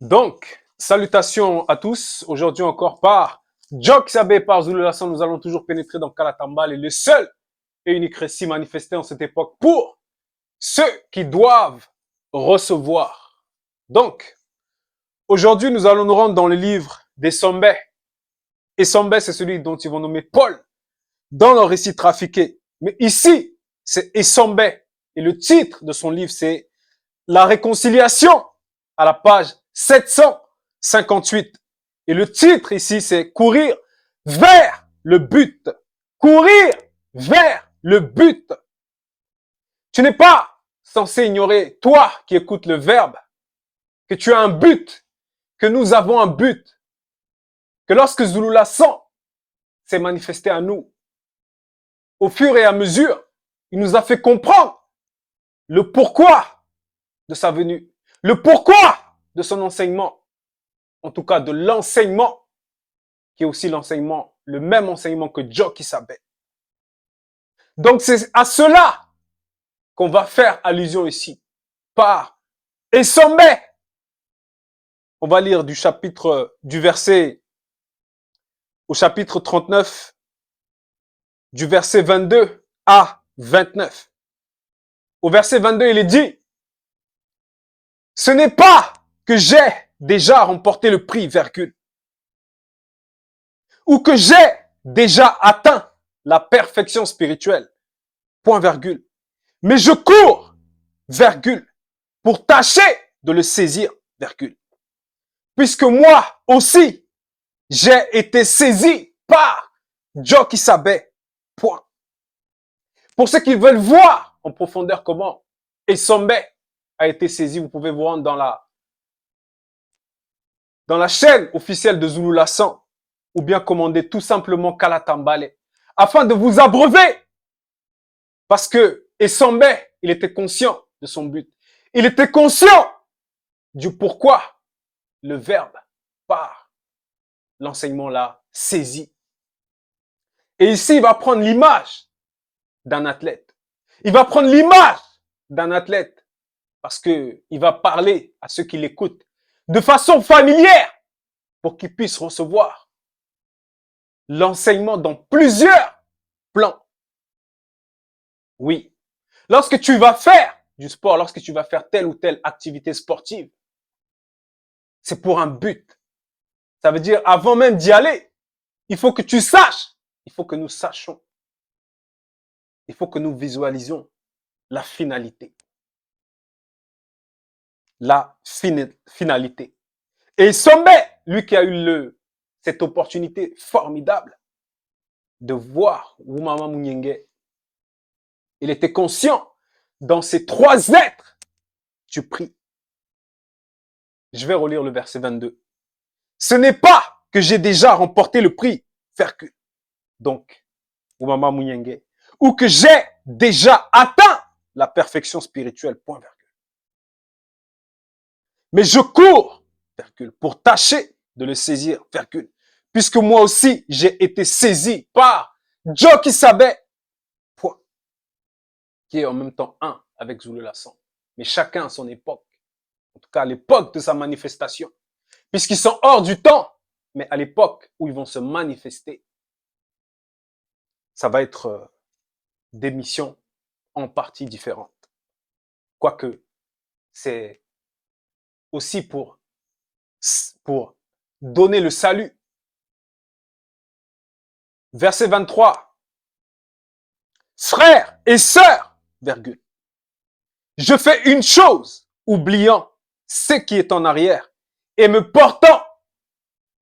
Donc, salutations à tous. Aujourd'hui encore par Jock Sabé, par Zulu Lassan, nous allons toujours pénétrer dans Kalatambal et le seul et unique récit manifesté en cette époque pour ceux qui doivent recevoir. Donc, aujourd'hui, nous allons nous rendre dans le livre des Sombé. Et Sombé, c'est celui dont ils vont nommer Paul dans leur récit trafiqué. Mais ici, c'est Essombé. Et le titre de son livre, c'est La réconciliation à la page 758. Et le titre ici, c'est Courir vers le but. Courir vers le but. Tu n'es pas censé ignorer, toi qui écoutes le verbe, que tu as un but, que nous avons un but, que lorsque Zulula 100 s'est manifesté à nous, au fur et à mesure, il nous a fait comprendre le pourquoi de sa venue, le pourquoi de son enseignement, en tout cas de l'enseignement, qui est aussi l'enseignement, le même enseignement que Jock savait. Donc c'est à cela qu'on va faire allusion ici, par et sommet. On va lire du chapitre, du verset, au chapitre 39, du verset 22 à 29. Au verset 22, il est dit, ce n'est pas que j'ai déjà remporté le prix, virgule, ou que j'ai déjà atteint la perfection spirituelle, point virgule, mais je cours, virgule, pour tâcher de le saisir, virgule. Puisque moi aussi, j'ai été saisi par Jock Sabé, point. Pour ceux qui veulent voir en profondeur comment Essombé a été saisi, vous pouvez vous rendre dans la chaîne officielle de Zulu Lassan ou bien commander tout simplement Kalatambale afin de vous abreuver. Parce que Essombé, il était conscient de son but. Il était conscient du pourquoi le verbe par l'enseignement l'a saisi. Et ici, il va prendre l'image d'un athlète. Il va prendre l'image d'un athlète parce que il va parler à ceux qui l'écoutent de façon familière pour qu'ils puissent recevoir l'enseignement dans plusieurs plans. Oui. Lorsque tu vas faire du sport, lorsque tu vas faire telle ou telle activité sportive, c'est pour un but. Ça veut dire, avant même d'y aller, il faut que tu saches, il faut que nous sachions, il faut que nous visualisions la finalité. La finalité. Et Sommet, lui qui a eu cette opportunité formidable de voir Wumama Munyenge, il était conscient dans ces trois êtres, tu pries. Je vais relire le verset 22. Ce n'est pas que j'ai déjà remporté le prix, Fercule, donc Wumama Munyenge, ou que j'ai déjà atteint la perfection spirituelle, point virgule. Mais je cours, virgule, pour tâcher de le saisir, virgule, puisque moi aussi j'ai été saisi par Jock Sabé, point, qui est en même temps un avec Zulu Lassan, mais chacun à son époque, en tout cas à l'époque de sa manifestation, puisqu'ils sont hors du temps, mais à l'époque où ils vont se manifester, ça va être des missions en partie différentes. Quoique, c'est aussi pour donner le salut. Verset 23. Frères et sœurs, virgule. Je fais une chose, oubliant ce qui est en arrière et me portant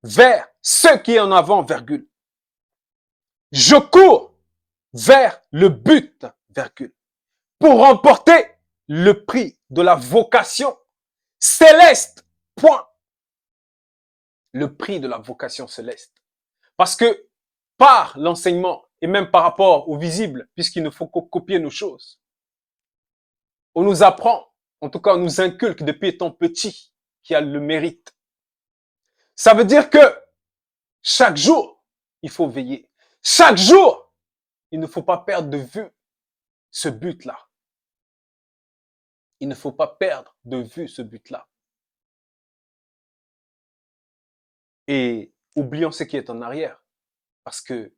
vers ce qui est en avant, virgule. Je cours vers le but, virgule, pour remporter le prix de la vocation céleste, point. Le prix de la vocation céleste. Parce que par l'enseignement et même par rapport au visible, puisqu'il ne faut que copier nos choses, on nous apprend, en tout cas on nous inculque depuis étant petit, qu'il y a le mérite. Ça veut dire que chaque jour, il faut veiller. Chaque jour, il ne faut pas perdre de vue ce but-là. Il ne faut pas perdre de vue ce but-là. et oublions ce qui est en arrière. Parce que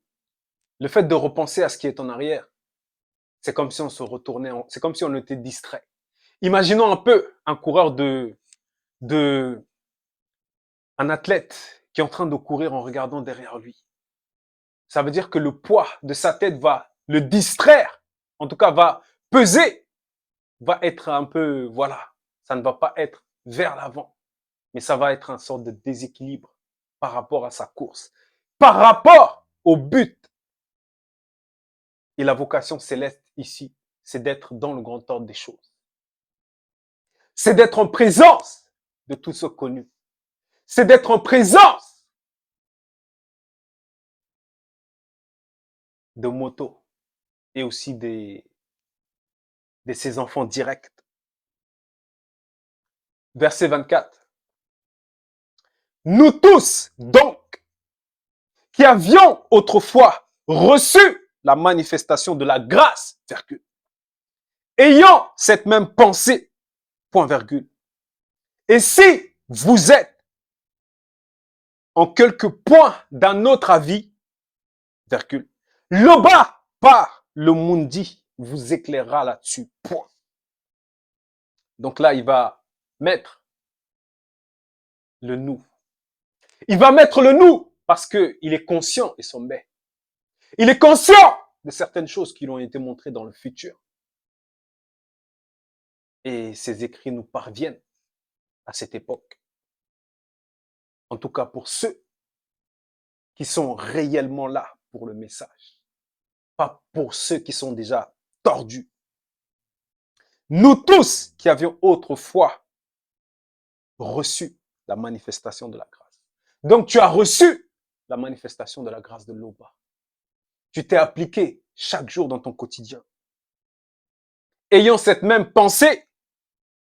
le fait de repenser à ce qui est en arrière, c'est comme si on se retournait, c'est comme si on était distrait. Imaginons un peu un coureur de, un athlète qui est en train de courir en regardant derrière lui. Ça veut dire que le poids de sa tête va le distraire, en tout cas va peser, va être un peu, voilà, ça ne va pas être vers l'avant, mais ça va être une sorte de déséquilibre par rapport à sa course, par rapport au but. Et la vocation céleste ici, c'est d'être dans le grand ordre des choses. C'est d'être en présence de tout ce connu. C'est d'être en présence de Moto et aussi de ses enfants directs. Verset 24. Nous tous, donc, qui avions autrefois reçu la manifestation de la grâce, virgule, ayant cette même pensée, point virgule. Et si vous êtes en quelques points d'un autre avis, virgule, le bas par le mundi vous éclairera là-dessus, point. Donc là, il va mettre le nous. Il va mettre le nous parce qu'il est conscient et sommet. Il est conscient de certaines choses qui lui ont été montrées dans le futur. Et ces écrits nous parviennent à cette époque. En tout cas pour ceux qui sont réellement là pour le message. Pas pour ceux qui sont déjà tordus. Nous tous qui avions autrefois reçu la manifestation de la grâce. Donc tu as reçu la manifestation de la grâce de l'Oba. Tu t'es appliqué chaque jour dans ton quotidien. Ayant cette même pensée,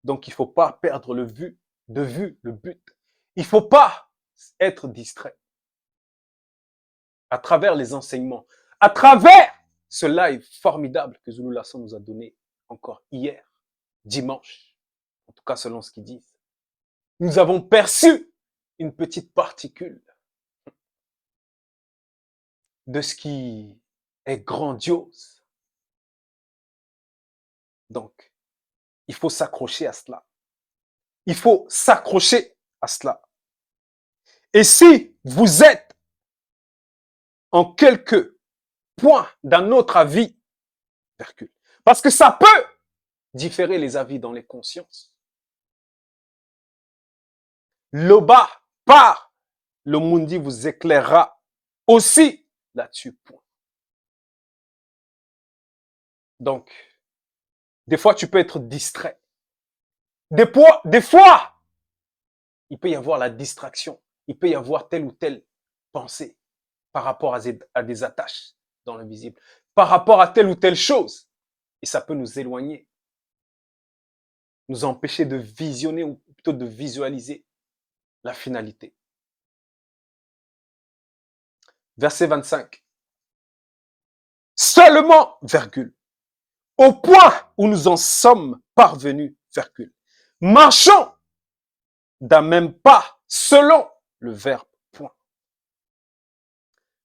donc il ne faut pas perdre de vue le but. Il ne faut pas être distrait. À travers les enseignements, à travers ce live formidable que Zulu Lasson nous a donné encore hier, dimanche, en tout cas selon ce qu'ils disent, nous avons perçu une petite particule de ce qui est grandiose. Donc, il faut s'accrocher à cela. Il faut s'accrocher à cela. Et si vous êtes en quelques points d'un autre avis, parce que ça peut différer les avis dans les consciences. Le bas par le mundi vous éclairera aussi là-dessus. Donc, des fois, tu peux être distrait. Des fois, il peut y avoir la distraction. Il peut y avoir telle ou telle pensée par rapport à des attaches dans l'invisible, par rapport à telle ou telle chose. Et ça peut nous éloigner, nous empêcher de visionner ou plutôt de visualiser la finalité. Verset 25. Seulement, virgule, au point où nous en sommes parvenus, virgule, marchons d'un même pas selon le verbe, point.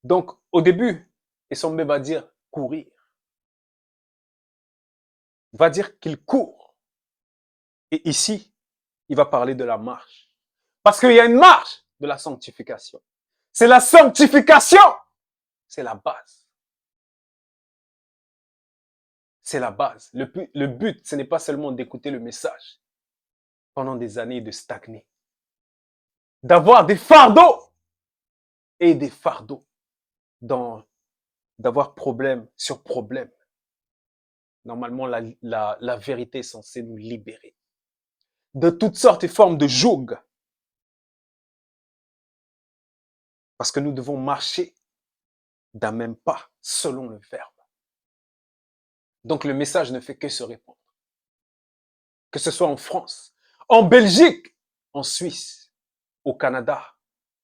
Donc, au début, Essombe va dire courir. Va dire qu'il court. Et ici, il va parler de la marche. Parce qu'il y a une marche de la sanctification. C'est la sanctification. C'est la base. C'est la base. Le but, ce n'est pas seulement d'écouter le message pendant des années de stagner. D'avoir des fardeaux et des fardeaux. D'avoir problème sur problème. Normalement, la vérité est censée nous libérer de toutes sortes et formes de joug. Parce que nous devons marcher d'un même pas selon le verbe. Donc le message ne fait que se répandre. Que ce soit en France, en Belgique, en Suisse, au Canada,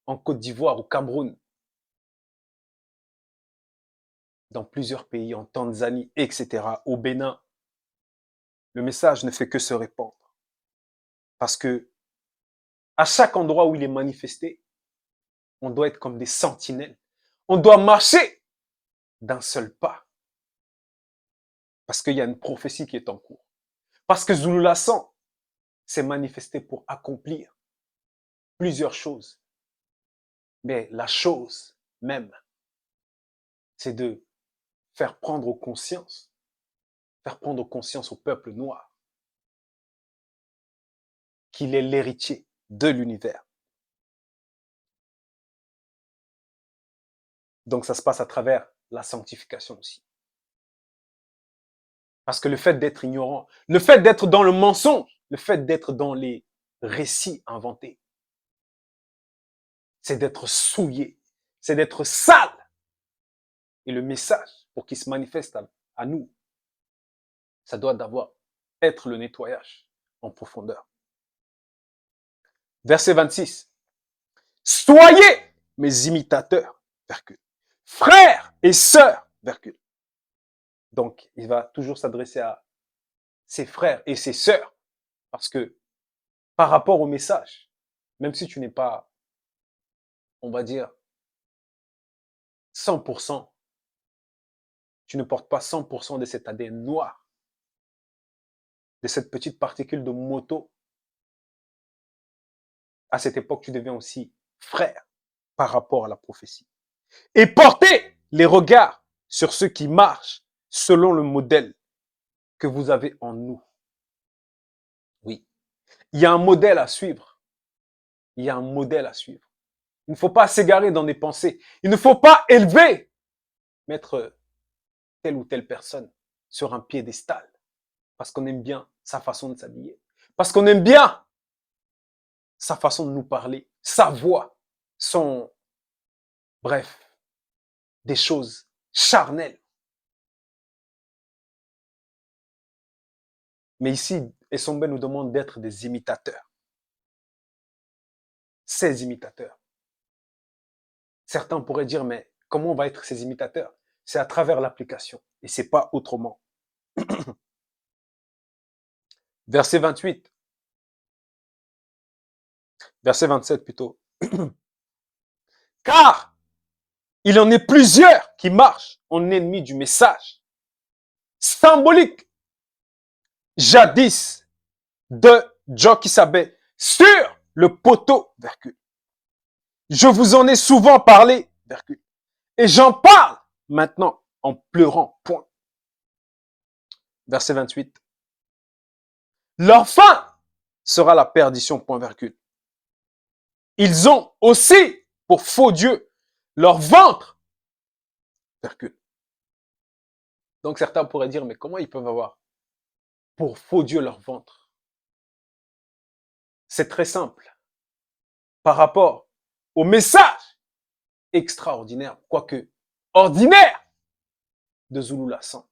en Côte d'Ivoire, au Cameroun, dans plusieurs pays, en Tanzanie, etc., au Bénin, le message ne fait que se répandre. Parce que à chaque endroit où il est manifesté, On doit être comme des sentinelles. On doit marcher d'un seul pas. Parce qu'il y a une prophétie qui est en cours. Parce que Zululassan s'est manifesté pour accomplir plusieurs choses. Mais la chose même, c'est de faire prendre conscience au peuple noir qu'il est l'héritier de l'univers. Donc ça se passe à travers la sanctification aussi. Parce que le fait d'être ignorant, le fait d'être dans le mensonge, le fait d'être dans les récits inventés, c'est d'être souillé, c'est d'être sale. Et le message, pour qu'il se manifeste à nous, ça doit être le nettoyage en profondeur. Verset 26. Soyez mes imitateurs, virgule. Frères et sœurs, virgule. Donc, il va toujours s'adresser à ses frères et ses sœurs. Parce que par rapport au message, même si tu n'es pas, on va dire, 100%, tu ne portes pas 100% de cet ADN noir, de cette petite particule de moto, à cette époque, tu deviens aussi frère par rapport à la prophétie. Et portez les regards sur ceux qui marchent selon le modèle que vous avez en nous. Oui, il y a un modèle à suivre. Il y a un modèle à suivre. Il ne faut pas s'égarer dans des pensées. Il ne faut pas mettre telle ou telle personne sur un piédestal parce qu'on aime bien sa façon de s'habiller, parce qu'on aime bien sa façon de nous parler, sa voix, bref, des choses charnelles. Mais ici, Essombe nous demande d'être des imitateurs. Ces imitateurs. Certains pourraient dire, mais comment on va être ces imitateurs? C'est à travers l'application et c'est pas autrement. Verset 28. Verset 27 plutôt. Car il en est plusieurs qui marchent en ennemi du message symbolique jadis de Jokisabe sur le poteau, virgule. Je vous en ai souvent parlé, virgule. Et j'en parle maintenant en pleurant, point. Verset 28. Leur fin sera la perdition, point, virgule. Ils ont aussi pour faux Dieu leur ventre, virgule. Donc certains pourraient dire, mais comment ils peuvent avoir pour faux Dieu leur ventre? C'est très simple. Par rapport au message extraordinaire, quoique ordinaire, de Zululassan.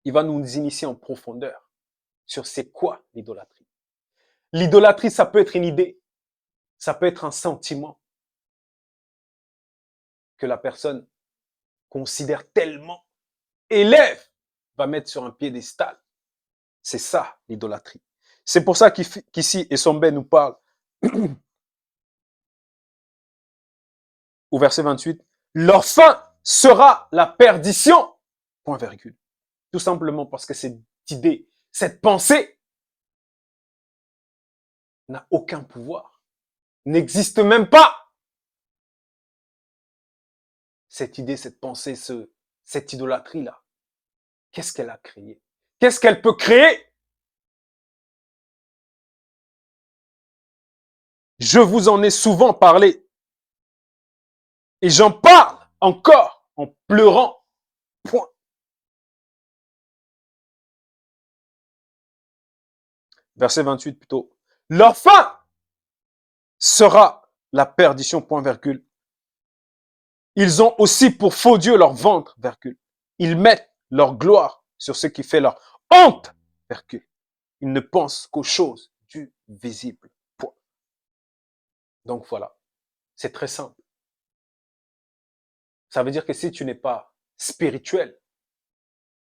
Il va nous initier en profondeur sur c'est quoi l'idolâtrie. L'idolâtrie, ça peut être une idée, ça peut être un sentiment que la personne considère tellement, élève, va mettre sur un piédestal. C'est ça l'idolâtrie. C'est pour ça qu'ici, Essombe nous parle au verset 28, leur fin sera la perdition, point virgule. Tout simplement parce que cette idée, cette pensée n'a aucun pouvoir, n'existe même pas. Cette idée, cette pensée, cette idolâtrie-là, qu'est-ce qu'elle a créé? Qu'est-ce qu'elle peut créer? Je vous en ai souvent parlé. Et j'en parle encore en pleurant. Point. Verset 28 plutôt. Leur fin sera la perdition, point virgule. Ils ont aussi pour faux Dieu leur ventre, virgule. Ils mettent leur gloire sur ce qui fait leur honte, virgule. Ils ne pensent qu'aux choses du visible. Point. Donc voilà, c'est très simple. Ça veut dire que si tu n'es pas spirituel,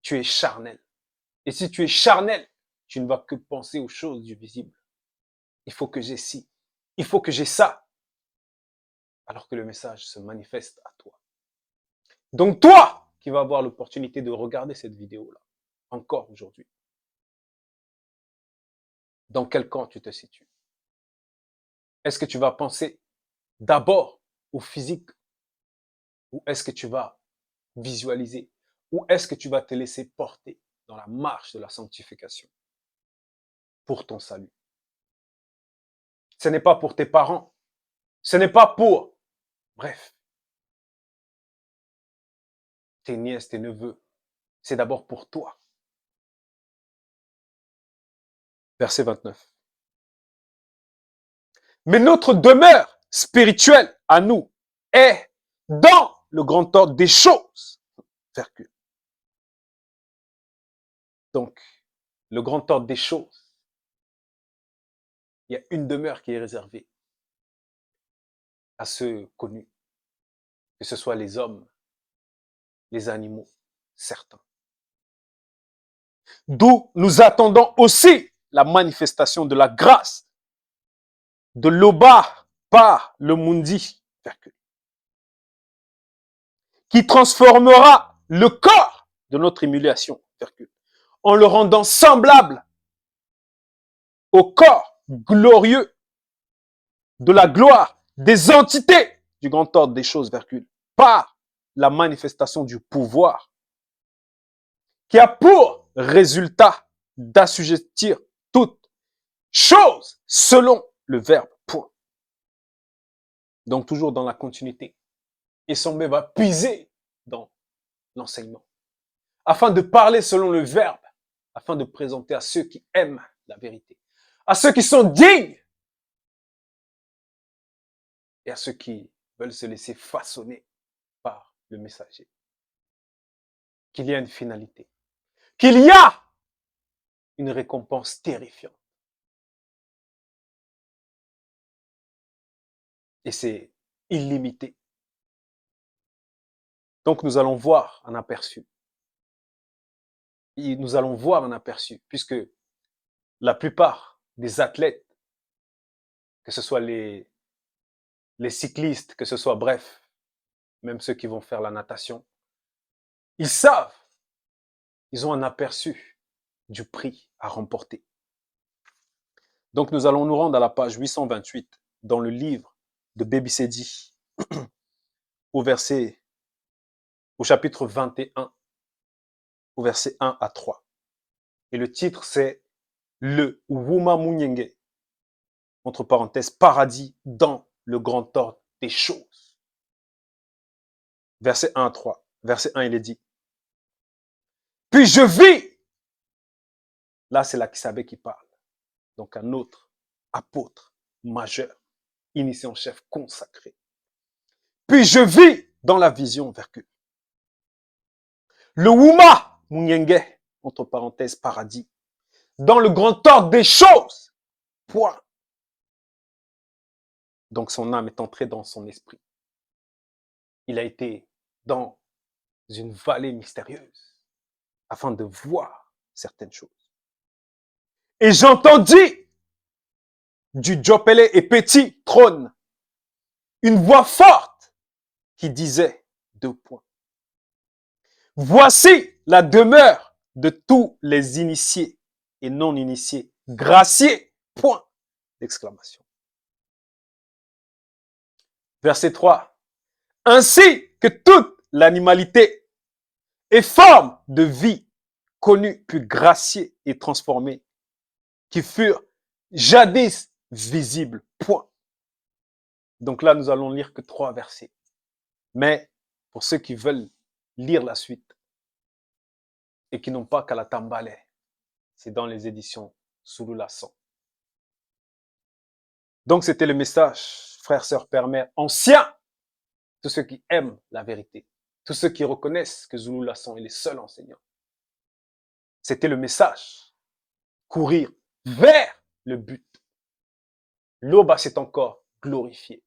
tu es charnel. Et si tu es charnel, tu ne vas que penser aux choses du visible. Il faut que j'ai ci, il faut que j'ai ça. alors que le message se manifeste à toi. Donc toi qui vas avoir l'opportunité de regarder cette vidéo-là, encore aujourd'hui, dans quel camp tu te situes? Est-ce que tu vas penser d'abord au physique ou est-ce que tu vas visualiser ou est-ce que tu vas te laisser porter dans la marche de la sanctification pour ton salut? Ce n'est pas pour tes parents, ce n'est pas pour, bref, tes nièces, tes neveux, c'est d'abord pour toi. Verset 29. Mais notre demeure spirituelle à nous est dans le grand ordre des choses. Virgule. Donc, le grand ordre des choses, il y a une demeure qui est réservée à ceux connus, que ce soit les hommes, les animaux, certains. D'où nous attendons aussi la manifestation de la grâce de l'Oba par le Mundi, qui transformera le corps de notre humiliation, en le rendant semblable au corps glorieux de la gloire des entités du grand ordre des choses, par la manifestation du pouvoir qui a pour résultat d'assujettir toute chose selon le verbe point. Donc toujours dans la continuité. Et Sommet va puiser dans l'enseignement afin de parler selon le verbe, afin de présenter à ceux qui aiment la vérité, à ceux qui sont dignes et à ceux qui veulent se laisser façonner par le messager. Qu'il y a une finalité, qu'il y a une récompense terrifiante. Et c'est illimité. Donc nous allons voir un aperçu. Et nous allons voir un aperçu, puisque la plupart des athlètes, que ce soit les cyclistes, que ce soit bref, même ceux qui vont faire la natation, ils savent, ils ont un aperçu du prix à remporter. Donc nous allons nous rendre à la page 828 dans le livre de Baby Sedi, au chapitre 21, au verset 1 à 3. Et le titre c'est le Wuma Munyenge, entre parenthèses, paradis dans le grand ordre des choses. Verset 1 à 3. Verset 1, il est dit. Puis je vis. Là, c'est la Kisabé qui parle. Donc un autre apôtre majeur, initié en chef consacré. Puis je vis dans la vision, virgule. Le Wuma Munyenge, entre parenthèses, paradis, dans le grand ordre des choses. Point. Donc son âme est entrée dans son esprit. Il a été dans une vallée mystérieuse afin de voir certaines choses. Et j'entendis du Djopele et petit trône une voix forte qui disait deux points. Voici la demeure de tous les initiés et non initiés, graciés, point d'exclamation. Verset 3. Ainsi que toute l'animalité et forme de vie connue, puis graciée et transformée, qui furent jadis visibles, point. Donc là, nous allons lire que 3 versets. Mais pour ceux qui veulent lire la suite et qui n'ont pas qu'à la Tambale, c'est dans les éditions Sulula 100. Donc c'était le message, frères, sœurs, pères, mères, anciens, tous ceux qui aiment la vérité, tous ceux qui reconnaissent que Zulu Lasson est le seul enseignant. C'était le message, courir vers le but. L'Oba s'est encore glorifié.